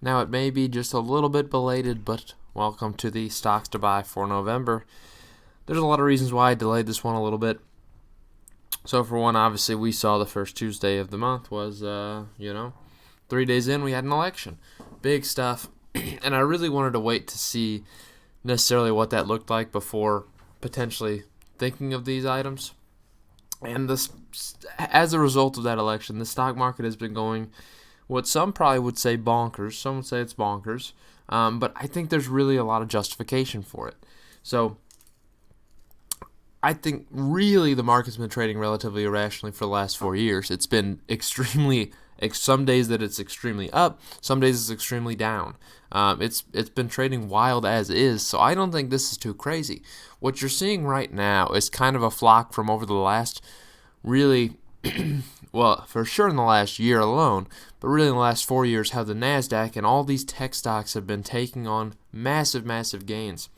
Now, it may be just a little bit belated, but welcome to the stocks to buy for November. There's a lot of reasons why I delayed this one a little bit. So, for one, obviously, we saw the first Tuesday of the month was, 3 days in, we had an election. Big stuff. And I really wanted to wait to see necessarily what that looked like before potentially thinking of these items. And as a result of that election, the stock market has been going what some probably would say bonkers. Some would say it's bonkers. But I think there's really a lot of justification for it. So I think really the market's been trading relatively irrationally for the last 4 years. It's been some days that it's extremely up, some days it's extremely down. It's been trading wild as is, so I don't think this is too crazy. What you're seeing right now is kind of a flock from over the last really, well, for sure in the last year alone, but really in the last 4 years, how the NASDAQ and all these tech stocks have been taking on massive, massive gains.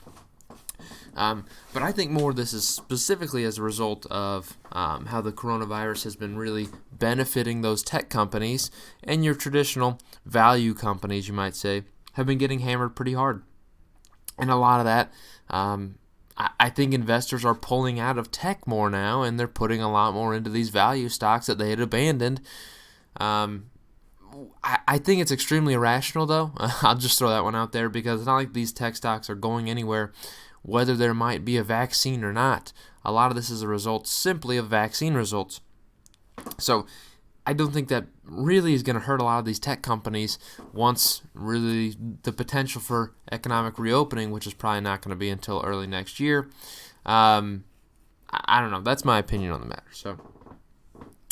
But I think more of this is specifically as a result of how the coronavirus has been really benefiting those tech companies, and your traditional value companies, you might say, have been getting hammered pretty hard. And a lot of that, I think investors are pulling out of tech more now, and they're putting a lot more into these value stocks that they had abandoned. I think it's extremely irrational, though. I'll just throw that one out there, because it's not like these tech stocks are going anywhere, whether there might be a vaccine or not. A lot of this is a result simply of vaccine results. So I don't think that really is going to hurt a lot of these tech companies once really the potential for economic reopening, which is probably not going to be until early next year. I don't know. That's my opinion on the matter. So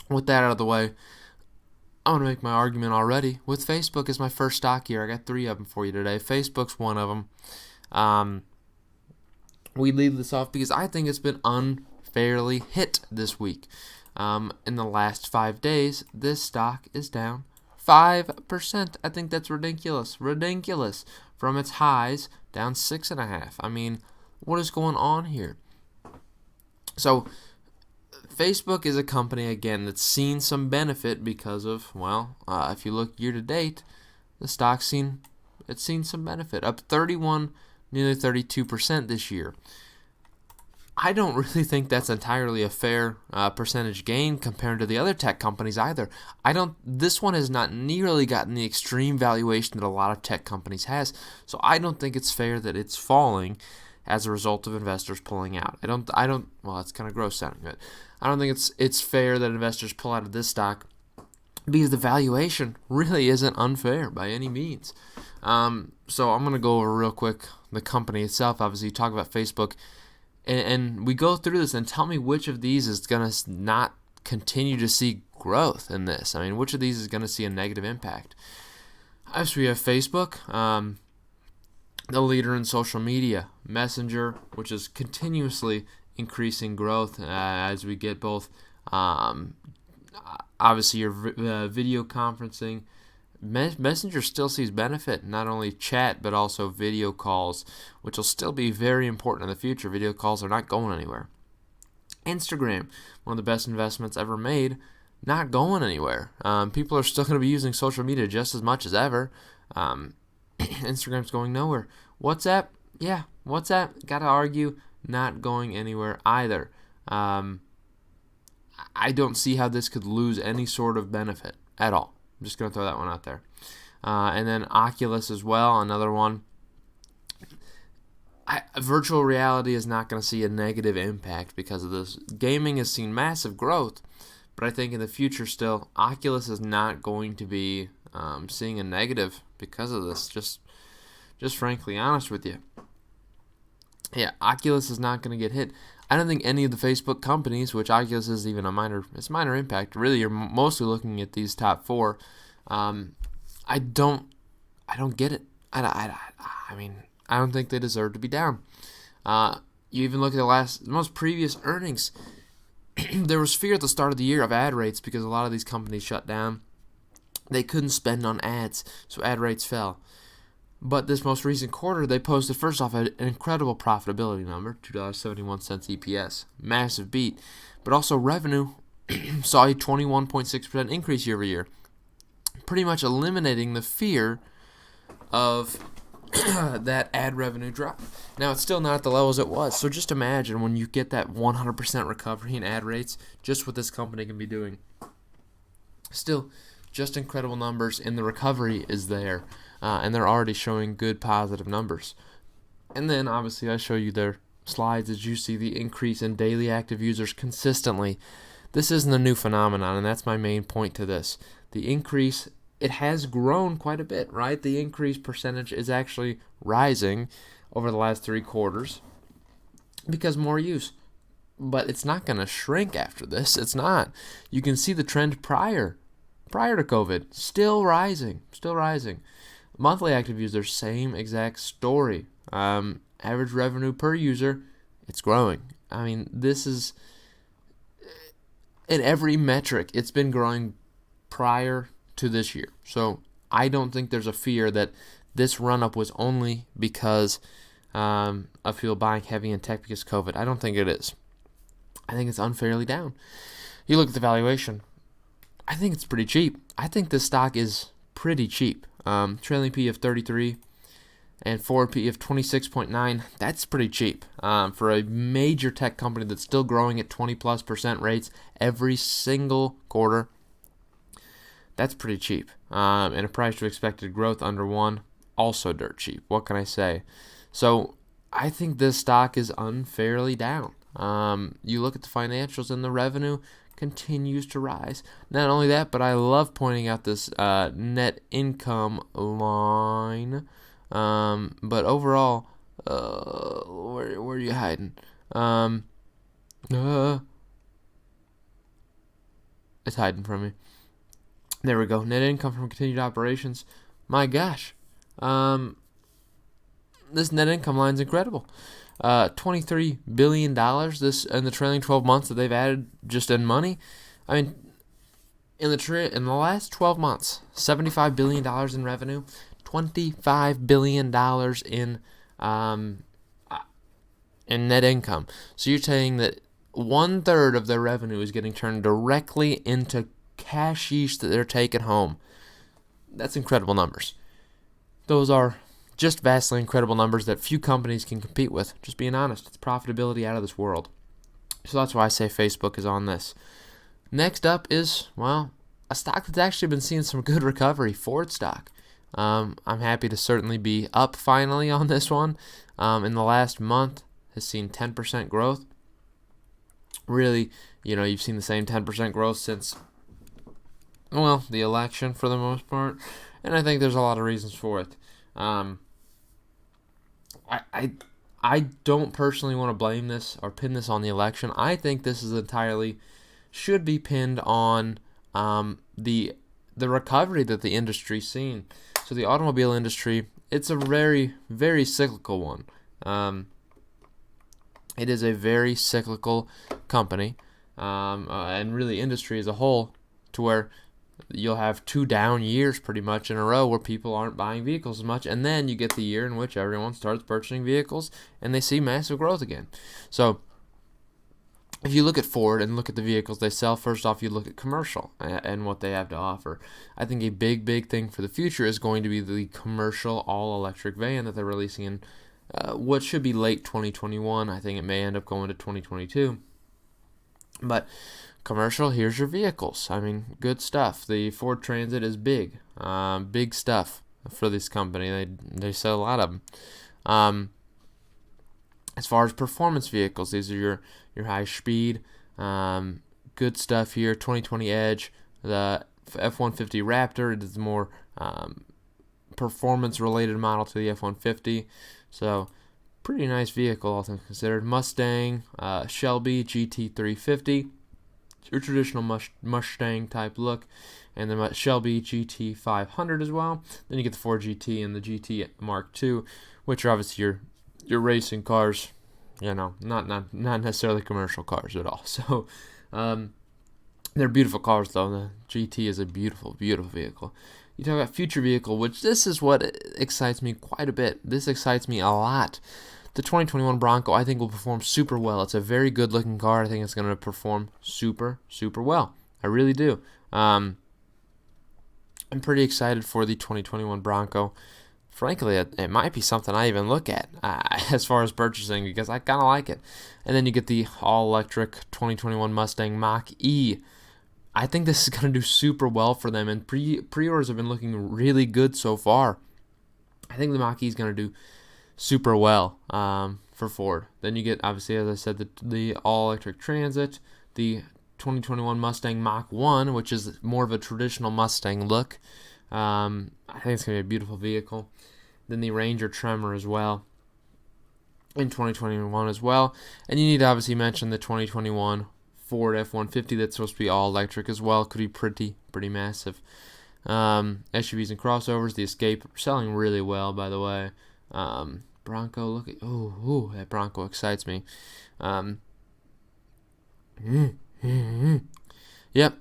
with that out of the way, I want to make my argument already with Facebook as my first stock here. I got 3 of them for you today. Facebook's one of them. We leave this off because I think it's been unfairly hit this week. In the last 5 days, this stock is down 5%. I think that's ridiculous. Ridiculous. From its highs, down 6.5%. I mean, what is going on here? So, Facebook is a company, again, that's seen some benefit because of, if you look year to date, the stock's seen some benefit. Up 31%. Nearly 32% this year. I don't really think that's entirely a fair percentage gain compared to the other tech companies either. This one has not nearly gotten the extreme valuation that a lot of tech companies has. So I don't think it's fair that it's falling as a result of investors pulling out. Well, that's kind of gross sounding, but I don't think it's fair that investors pull out of this stock, because the valuation really isn't unfair by any means. So I'm going to go over real quick the company itself. Obviously, you talk about Facebook, and we go through this and tell me which of these is going to not continue to see growth in this. I mean, which of these is going to see a negative impact? Obviously, we have Facebook, the leader in social media, Messenger, which is continuously increasing growth as we get both, obviously, your video conferencing. Messenger still sees benefit, not only chat, but also video calls, which will still be very important in the future. Video calls are not going anywhere. Instagram, one of the best investments ever made, not going anywhere. People are still going to be using social media just as much as ever. Instagram's going nowhere. WhatsApp, got to argue, not going anywhere either. I don't see how this could lose any sort of benefit at all. I'm just going to throw that one out there. And then Oculus as well, another one. Virtual reality is not going to see a negative impact because of this. Gaming has seen massive growth, but I think in the future still, Oculus is not going to be seeing a negative because of this. Just frankly honest with you. Yeah, Oculus is not going to get hit. I don't think any of the Facebook companies, which Oculus is even minor impact. Really, you're mostly looking at these top 4. I don't get it. I mean, I don't think they deserve to be down. You even look at the most previous earnings. There was fear at the start of the year of ad rates because a lot of these companies shut down. They couldn't spend on ads, so ad rates fell. But this most recent quarter, they posted, first off, an incredible profitability number, $2.71 EPS. Massive beat. But also revenue saw a 21.6% increase year over year, pretty much eliminating the fear of that ad revenue drop. Now, it's still not at the levels it was, so just imagine when you get that 100% recovery in ad rates, just what this company can be doing. Still, just incredible numbers, and the recovery is there, and they're already showing good positive numbers. And then, obviously, I show you their slides as you see the increase in daily active users consistently. This isn't a new phenomenon, and that's my main point to this. The increase, it has grown quite a bit, right? The increase percentage is actually rising over the last 3 quarters because more use. But it's not going to shrink after this. It's not. You can see the trend prior to COVID, still rising. Monthly active users, same exact story. Average revenue per user, it's growing. I mean, this is, in every metric, it's been growing prior to this year. So I don't think there's a fear that this run-up was only because of people buying heavy in tech because of COVID. I don't think it is. I think it's unfairly down. You look at the valuation. I think it's pretty cheap. I think this stock is pretty cheap. Trailing P of 33 and forward P of 26.9. That's pretty cheap for a major tech company that's still growing at 20+% rates every single quarter. That's pretty cheap. And a price to expected growth under 1, also dirt cheap. What can I say? So I think this stock is unfairly down. You look at the financials and the revenue continues to rise. Not only that, but I love pointing out this net income line. But overall, where are you hiding? It's hiding from me. There we go. Net income from continued operations. My gosh. This net income line is incredible. $23 billion this in the trailing 12 months that they've added just in money. I mean, in the last 12 months, $75 billion in revenue, $25 billion in net income. So you're saying that 1/3 of their revenue is getting turned directly into cashish that they're taking home. That's incredible numbers. Those are just vastly incredible numbers that few companies can compete with. Just being honest, it's profitability out of this world. So that's why I say Facebook is on this. Next up is, well, a stock that's actually been seeing some good recovery, Ford stock. I'm happy to certainly be up finally on this one. In the last month, has seen 10% growth. Really, you've seen the same 10% growth since, well, the election for the most part. And I think there's a lot of reasons for it. I don't personally want to blame this or pin this on the election. I think this is entirely should be pinned on the recovery that the industry's seen. So the automobile industry, it's a very, very cyclical one. It is a very cyclical company, and really industry as a whole, to where you'll have 2 down years pretty much in a row where people aren't buying vehicles as much, and then you get the year in which everyone starts purchasing vehicles and they see massive growth again. So if you look at Ford and look at the vehicles they sell, first off, you look at commercial and what they have to offer. I think a big thing for the future is going to be the commercial all-electric van that they're releasing in what should be late 2021. I think it may end up going to 2022. But commercial, here's your vehicles. I mean, good stuff. The Ford Transit is big stuff for this company. They sell a lot of them. As far as performance vehicles, these are your high speed, good stuff here. 2020 Edge, the F-150 Raptor. It is the more performance related model to the F-150. So pretty nice vehicle, all things considered. Mustang, Shelby GT350. Your traditional Mustang type look, and the Shelby GT500 as well. Then you get the Ford GT and the GT Mark II, which are obviously your racing cars, not necessarily commercial cars at all. So they're beautiful cars though. The GT is a beautiful vehicle. You talk about future vehicle, which this is what excites me quite a bit. This excites me a lot. The 2021 Bronco, I think, will perform super well. It's a very good-looking car. I think it's going to perform super well. I really do. I'm pretty excited for the 2021 Bronco. frankly, it might be something I even look at as far as purchasing, because I kind of like it. And then you get the all-electric 2021 Mustang Mach-E. I think this is going to do super well for them, and pre-orders have been looking really good so far. I think the Mach-E is going to do super well for Ford. Then you get, obviously, as I said, the all-electric Transit, the 2021 Mustang Mach-1, which is more of a traditional Mustang look. I think it's going to be a beautiful vehicle. Then the Ranger Tremor as well in 2021 as well. And you need to obviously mention the 2021 Ford F-150 that's supposed to be all electric as well. Could be pretty massive. SUVs and crossovers, the Escape selling really well, by the way. Bronco, look at that Bronco excites me. Yep,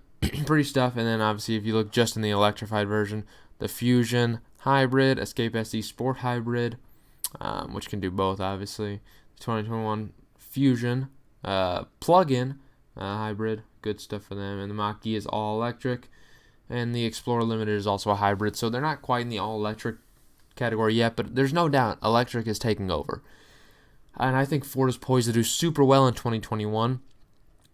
pretty stuff. And then obviously if you look just in the electrified version, the Fusion Hybrid, Escape SE Sport Hybrid, which can do both obviously. 2021 Fusion plug-in hybrid, good stuff for them. And the Mach-E is all electric, and the Explorer Limited is also a hybrid. So they're not quite in the all electric category yet, but there's no doubt electric is taking over. And I think Ford is poised to do super well in 2021,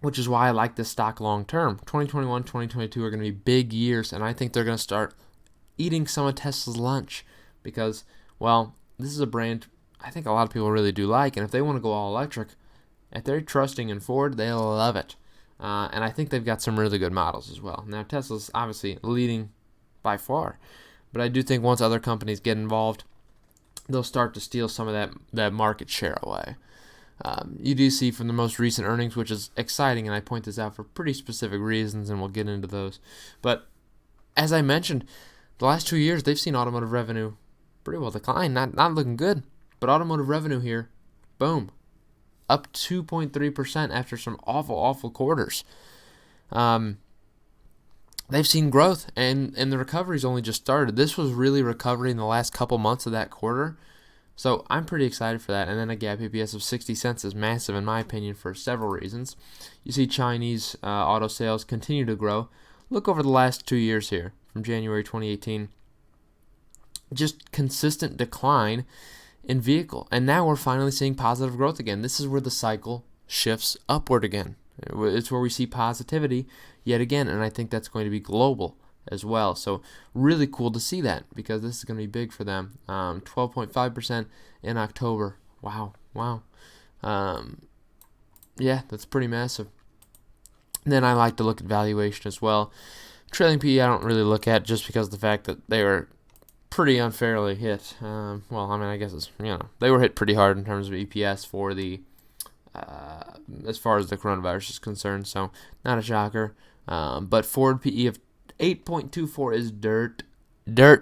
which is why I like this stock long term. 2021, 2022 are going to be big years, and I think they're going to start eating some of Tesla's lunch because, well, this is a brand I think a lot of people really do like, and if they want to go all electric, if they're trusting in Ford, they'll love it. And I think they've got some really good models as well. Now, Tesla's obviously leading by far, but I do think once other companies get involved, they'll start to steal some of that market share away. You do see from the most recent earnings, which is exciting, and I point this out for pretty specific reasons, and we'll get into those. But as I mentioned, the last 2 years, they've seen automotive revenue pretty well decline. Not looking good, but automotive revenue here, boom, up 2.3% after some awful quarters. They've seen growth, and the recovery's only just started. This was really recovery in the last couple months of that quarter. So I'm pretty excited for that. And then a GAAP EPS of 60 cents is massive in my opinion for several reasons. You see Chinese auto sales continue to grow. Look over the last 2 years here from January 2018. Just consistent decline in vehicle. And now we're finally seeing positive growth again. This is where the cycle shifts upward again. It's where we see positivity yet again. And I think that's going to be global as well. So really cool to see that because this is going to be big for them. 12.5% in October. Wow. Yeah, that's pretty massive. And then I like to look at valuation as well. Trailing PE I don't really look at just because of the fact that they were pretty unfairly hit. Well, I mean, I guess it's, they were hit pretty hard in terms of EPS for the as far as the coronavirus is concerned. So not a shocker. But forward PE of 8.24 is dirt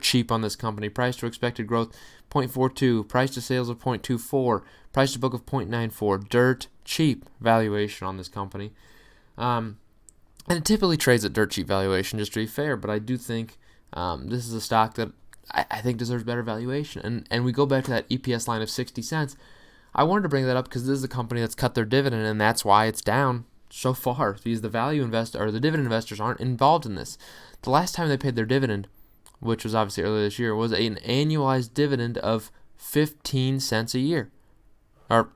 cheap on this company. Price to expected growth 0.42, price to sales of 0.24, price to book of 0.94. Dirt cheap valuation on this company. And it typically trades at dirt cheap valuation, just to be fair, but I do think this is a stock that I think deserves better valuation. And we go back to that EPS line of 60 cents. I wanted to bring that up because this is a company that's cut their dividend, and that's why it's down so far, because the value investor or the dividend investors aren't involved in this. The last time they paid their dividend, which was obviously earlier this year, was an annualized dividend of 15 cents a year, or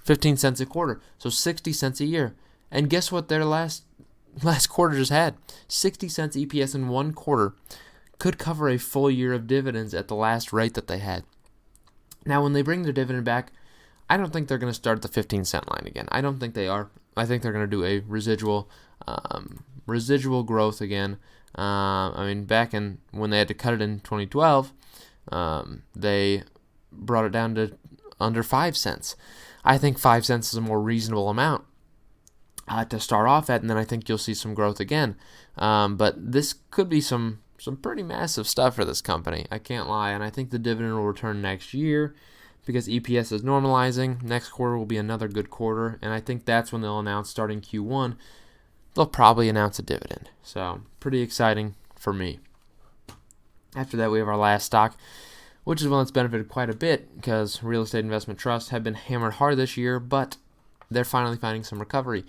15 cents a quarter, so 60 cents a year. And guess what their last quarter just had? 60 cents EPS in one quarter could cover a full year of dividends at the last rate that they had. Now, when they bring their dividend back, I don't think they're going to start at the 15-cent line again. I don't think they are. I think they're going to do a residual growth again. I mean, back in when they had to cut it in 2012, they brought it down to under 5 cents. I think 5 cents is a more reasonable amount to start off at, and then I think you'll see some growth again. But this could be some pretty massive stuff for this company. I can't lie, and I think the dividend will return next year, because EPS is normalizing. Next quarter will be another good quarter, and I think that's when they'll announce, starting Q1, they'll probably announce a dividend. So, pretty exciting for me. After that, we have our last stock, which is one that's benefited quite a bit because real estate investment trusts have been hammered hard this year, but they're finally finding some recovery.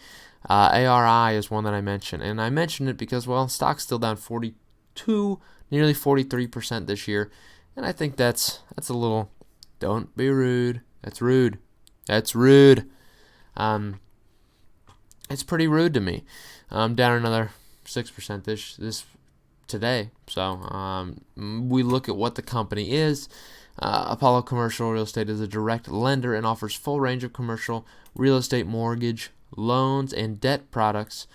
ARI is one that I mentioned, and I mentioned it because, well, stock's still down 42, nearly 43% this year. And I think that's a little, don't be rude. That's rude. That's rude. It's pretty rude to me. Down another 6% this today. So we look at what the company is. Apollo Commercial Real Estate is a direct lender and offers full range of commercial real estate mortgage, loans, and debt products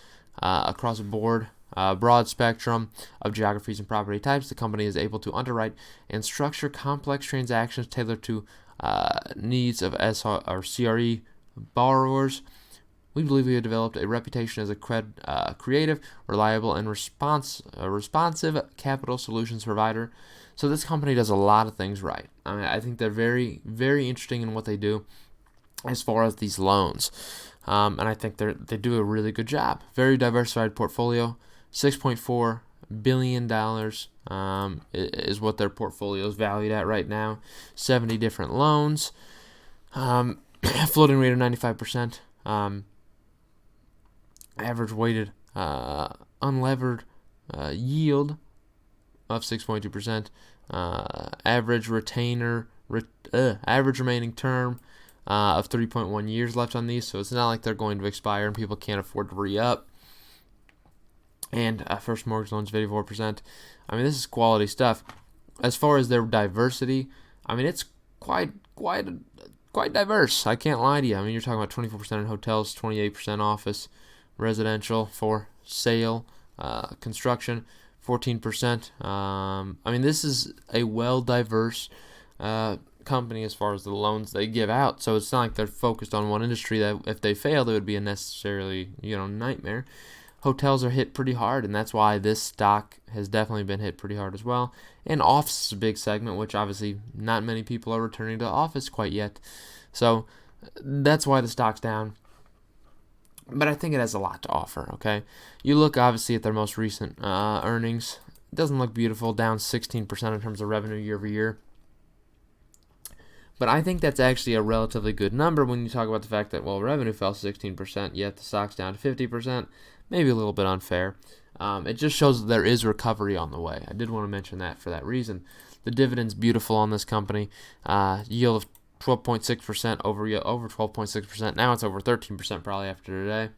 across a broad spectrum of geographies and property types. The company is able to underwrite and structure complex transactions tailored to needs of SR or CRE borrowers. We believe we have developed a reputation as a creative, reliable, and responsive capital solutions provider. So this company does a lot of things right. I mean, I think they're very, very interesting in what they do as far as these loans. And I think they do a really good job. Very diversified portfolio. $6.4 billion is what their portfolio is valued at right now. 70 different loans. Floating rate of 95%. Average weighted unlevered yield of 6.2%. Average average remaining term of 3.1 years left on these, so it's not like they're going to expire and people can't afford to re-up. And first mortgage loans of 84%. I mean, this is quality stuff. As far as their diversity, I mean, it's quite diverse. I can't lie to you. I mean, you're talking about 24% in hotels, 28% office, residential, for sale, construction, 14%. I mean, this is a well-diverse company as far as the loans they give out. So it's not like they're focused on one industry that if they fail, it would be a necessarily, nightmare. Hotels are hit pretty hard, and that's why this stock has definitely been hit pretty hard as well. And office is a big segment, which obviously not many people are returning to office quite yet. So that's why the stock's down. But I think it has a lot to offer, okay? You look, obviously, at their most recent earnings. It doesn't look beautiful, down 16% in terms of revenue year over year. But I think that's actually a relatively good number when you talk about the fact that, revenue fell 16%, yet the stock's down to 50%. Maybe a little bit unfair. It just shows that there is recovery on the way. I did want to mention that for that reason. The dividend's beautiful on this company. Yield of 12.6% over 12.6%. Now it's over 13% probably after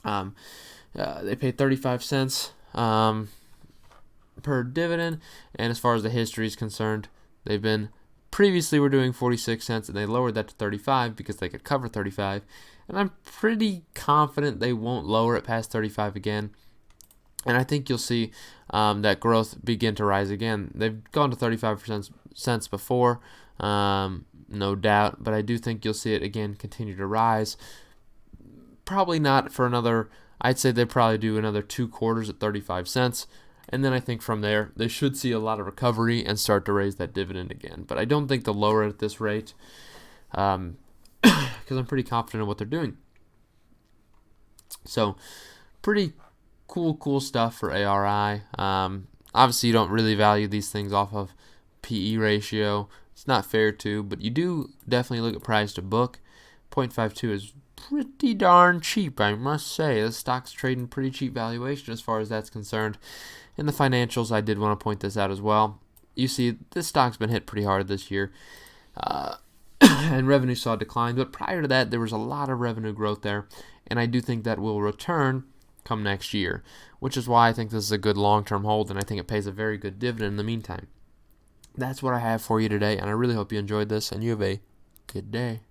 today. They paid 35 cents per dividend, and as far as the history is concerned, they've been previously were doing 46 cents, and they lowered that to 35 because they could cover 35. And I'm pretty confident they won't lower it past 35 again. And I think you'll see that growth begin to rise again. They've gone to 35 cents before, no doubt. But I do think you'll see it again continue to rise. Probably not for another, I'd say they probably do another 2 quarters at 35 cents. And then I think from there, they should see a lot of recovery and start to raise that dividend again. But I don't think they'll lower it at this rate. Because I'm pretty confident in what they're doing. So, pretty cool stuff for ARI. Obviously, you don't really value these things off of PE ratio. It's not fair to, but you do definitely look at price to book. 0.52 is pretty darn cheap, I must say. The stock's trading pretty cheap valuation as far as that's concerned. In the financials, I did want to point this out as well. You see, this stock's been hit pretty hard this year. And revenue saw a decline, but prior to that, there was a lot of revenue growth there, and I do think that will return come next year, which is why I think this is a good long-term hold, and I think it pays a very good dividend in the meantime. That's what I have for you today, and I really hope you enjoyed this, and you have a good day.